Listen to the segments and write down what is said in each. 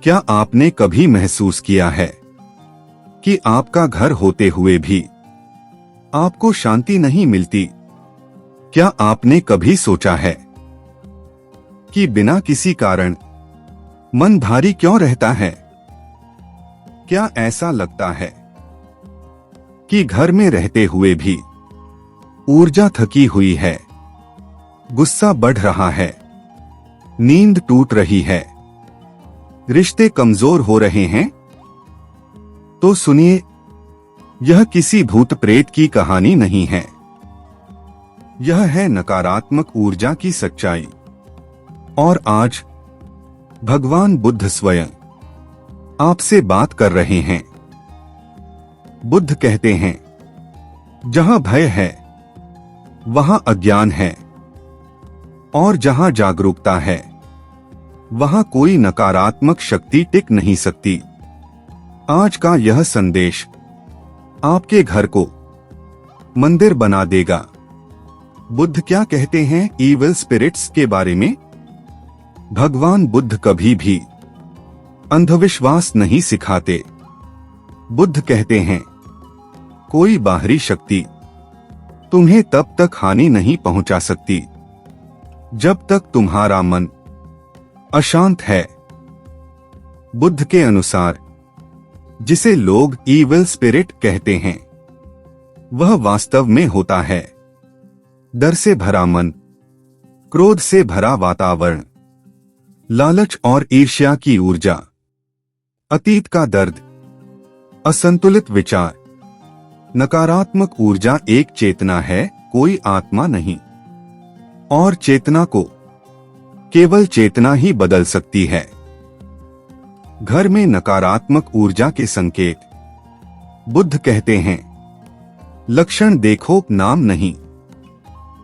क्या आपने कभी महसूस किया है कि आपका घर होते हुए भी आपको शांति नहीं मिलती? क्या आपने कभी सोचा है कि बिना किसी कारण मन भारी क्यों रहता है? क्या ऐसा लगता है कि घर में रहते हुए भी ऊर्जा थकी हुई है, गुस्सा बढ़ रहा है, नींद टूट रही है, रिश्ते कमजोर हो रहे हैं? तो सुनिए, यह किसी भूत प्रेत की कहानी नहीं है। यह है नकारात्मक ऊर्जा की सच्चाई। और आज भगवान बुद्ध स्वयं आपसे बात कर रहे हैं। बुद्ध कहते हैं, जहां भय है वहां अज्ञान है, और जहां जागरूकता है वहां कोई नकारात्मक शक्ति टिक नहीं सकती। आज का यह संदेश आपके घर को मंदिर बना देगा। बुद्ध क्या कहते हैं ईविल स्पिरिट्स के बारे में? भगवान बुद्ध कभी भी अंधविश्वास नहीं सिखाते। बुद्ध कहते हैं, कोई बाहरी शक्ति तुम्हें तब तक हानि नहीं पहुंचा सकती जब तक तुम्हारा मन अशांत है। बुद्ध के अनुसार जिसे लोग ईविल स्पिरिट कहते हैं, वह वास्तव में होता है डर से भरा मन, क्रोध से भरा वातावरण, लालच और ईर्ष्या की ऊर्जा, अतीत का दर्द, असंतुलित विचार। नकारात्मक ऊर्जा एक चेतना है, कोई आत्मा नहीं। और चेतना को केवल चेतना ही बदल सकती है। घर में नकारात्मक ऊर्जा के संकेत। बुद्ध कहते हैं, लक्षण देखो, नाम नहीं।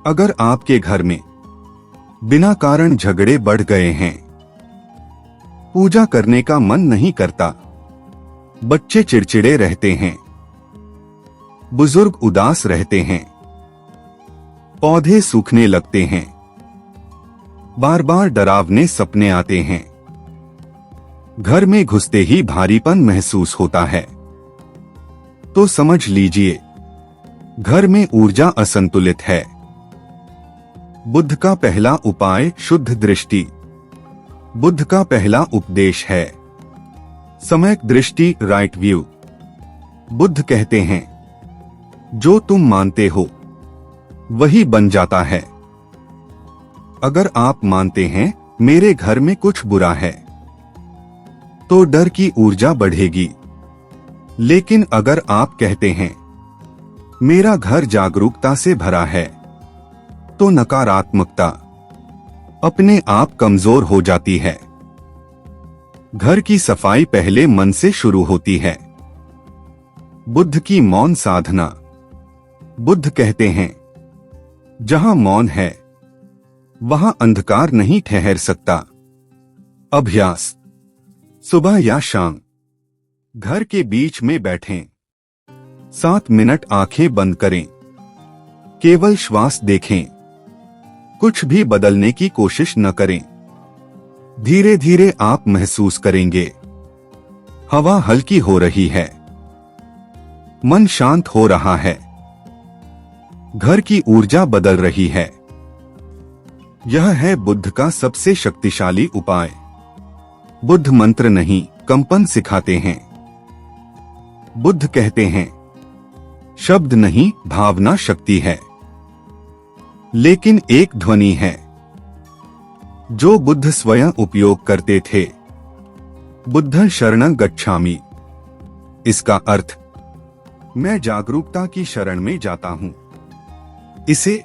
अगर आपके घर में बिना कारण झगड़े बढ़ गए हैं, पूजा करने का मन नहीं करता, बच्चे चिड़चिड़े रहते हैं, बुजुर्ग उदास रहते हैं, पौधे सूखने लगते हैं, बार बार डरावने सपने आते हैं, घर में घुसते ही भारीपन महसूस होता है, तो समझ लीजिए घर में ऊर्जा असंतुलित है। बुद्ध का पहला उपाय शुद्ध दृष्टि। बुद्ध का पहला उपदेश है सम्यक दृष्टि, राइट व्यू। बुद्ध कहते हैं, जो तुम मानते हो वही बन जाता है। अगर आप मानते हैं मेरे घर में कुछ बुरा है, तो डर की ऊर्जा बढ़ेगी। लेकिन अगर आप कहते हैं मेरा घर जागरूकता से भरा है, तो नकारात्मकता अपने आप कमजोर हो जाती है। घर की सफाई पहले मन से शुरू होती है। बुद्ध की मौन साधना। बुद्ध कहते हैं, जहां मौन है वहां अंधकार नहीं ठहर सकता। अभ्यास। सुबह या शाम घर के बीच में बैठें, 7 मिनट आंखें बंद करें, केवल श्वास देखें, कुछ भी बदलने की कोशिश न करें। धीरे धीरे आप महसूस करेंगे हवा हल्की हो रही है, मन शांत हो रहा है, घर की ऊर्जा बदल रही है। यह है बुद्ध का सबसे शक्तिशाली उपाय। बुद्ध मंत्र नहीं, कंपन सिखाते हैं। बुद्ध कहते हैं, शब्द नहीं, भावना शक्ति है। लेकिन एक ध्वनि है जो बुद्ध स्वयं उपयोग करते थे। बुद्ध शरणं गच्छामि। इसका अर्थ, मैं जागरूकता की शरण में जाता हूं। इसे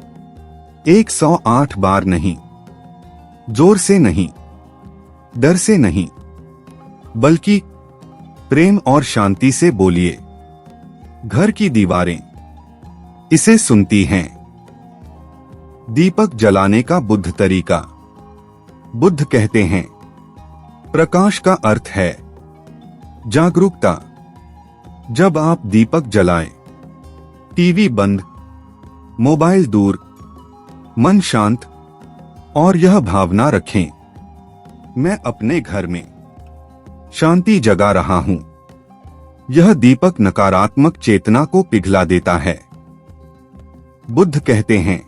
108 बार नहीं, जोर से नहीं, डर से नहीं, बल्कि प्रेम और शांति से बोलिए। घर की दीवारें इसे सुनती हैं। दीपक जलाने का बुद्ध तरीका। बुद्ध कहते हैं, प्रकाश का अर्थ है जागरूकता। जब आप दीपक जलाएं, टीवी बंद, मोबाइल दूर, मन शांत, और यह भावना रखें, मैं अपने घर में शांति जगा रहा हूं। यह दीपक नकारात्मक चेतना को पिघला देता है। बुद्ध कहते हैं,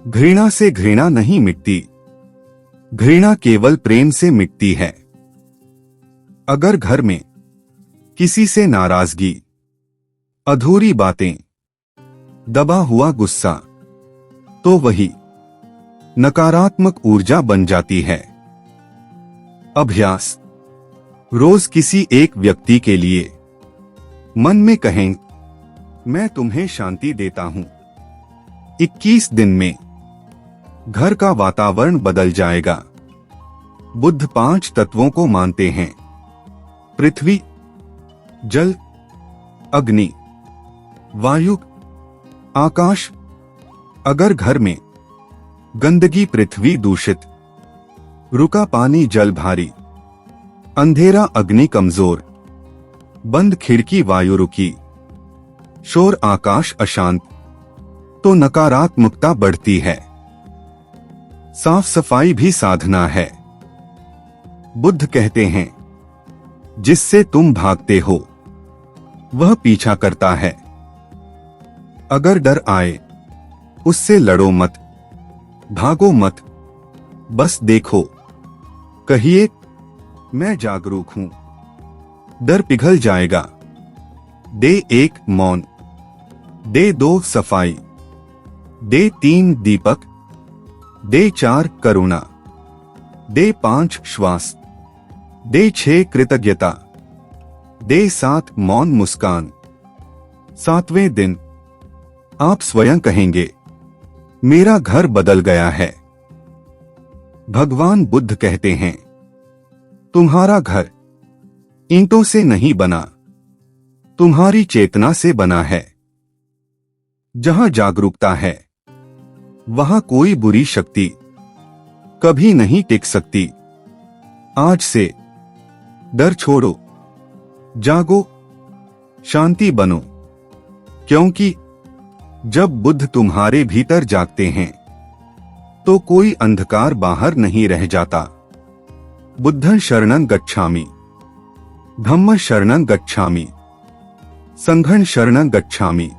घृणा से घृणा नहीं मिटती, घृणा केवल प्रेम से मिटती है। अगर घर में किसी से नाराजगी, अधूरी बातें, दबा हुआ गुस्सा, तो वही नकारात्मक ऊर्जा बन जाती है। अभ्यास: रोज किसी एक व्यक्ति के लिए मन में कहें, मैं तुम्हें शांति देता हूं। 21 दिन में घर का वातावरण बदल जाएगा। बुद्ध 5 तत्वों को मानते हैं: पृथ्वी, जल, अग्नि, वायु, आकाश। अगर घर में गंदगी, पृथ्वी दूषित, रुका पानी, जल भारी, अंधेरा, अग्नि कमजोर, बंद खिड़की, वायु रुकी, शोर, आकाश अशांत, तो नकारात्मकता बढ़ती है। साफ सफाई भी साधना है। बुद्ध कहते हैं, जिससे तुम भागते हो वह पीछा करता है। अगर डर आए उससे लड़ो मत, भागो मत, बस देखो। कहिए, मैं जागरूक हूं। डर पिघल जाएगा। दे 1 मौन, दे 2 सफाई, दे 3 दीपक, दे 4 करुणा, दे 5 श्वास, दे 6 कृतज्ञता, दे 7 मौन मुस्कान। 7वें दिन आप स्वयं कहेंगे, मेरा घर बदल गया है। भगवान बुद्ध कहते हैं, तुम्हारा घर ईंटों से नहीं बना, तुम्हारी चेतना से बना है। जहां जागरूकता है वहां कोई बुरी शक्ति कभी नहीं टिक सकती। आज से डर छोड़ो, जागो, शांति बनो, क्योंकि जब बुद्ध तुम्हारे भीतर जागते हैं तो कोई अंधकार बाहर नहीं रह जाता। बुद्धं शरणं गच्छामि, धम्मं शरणं गच्छामि, संघं शरणं गच्छामि।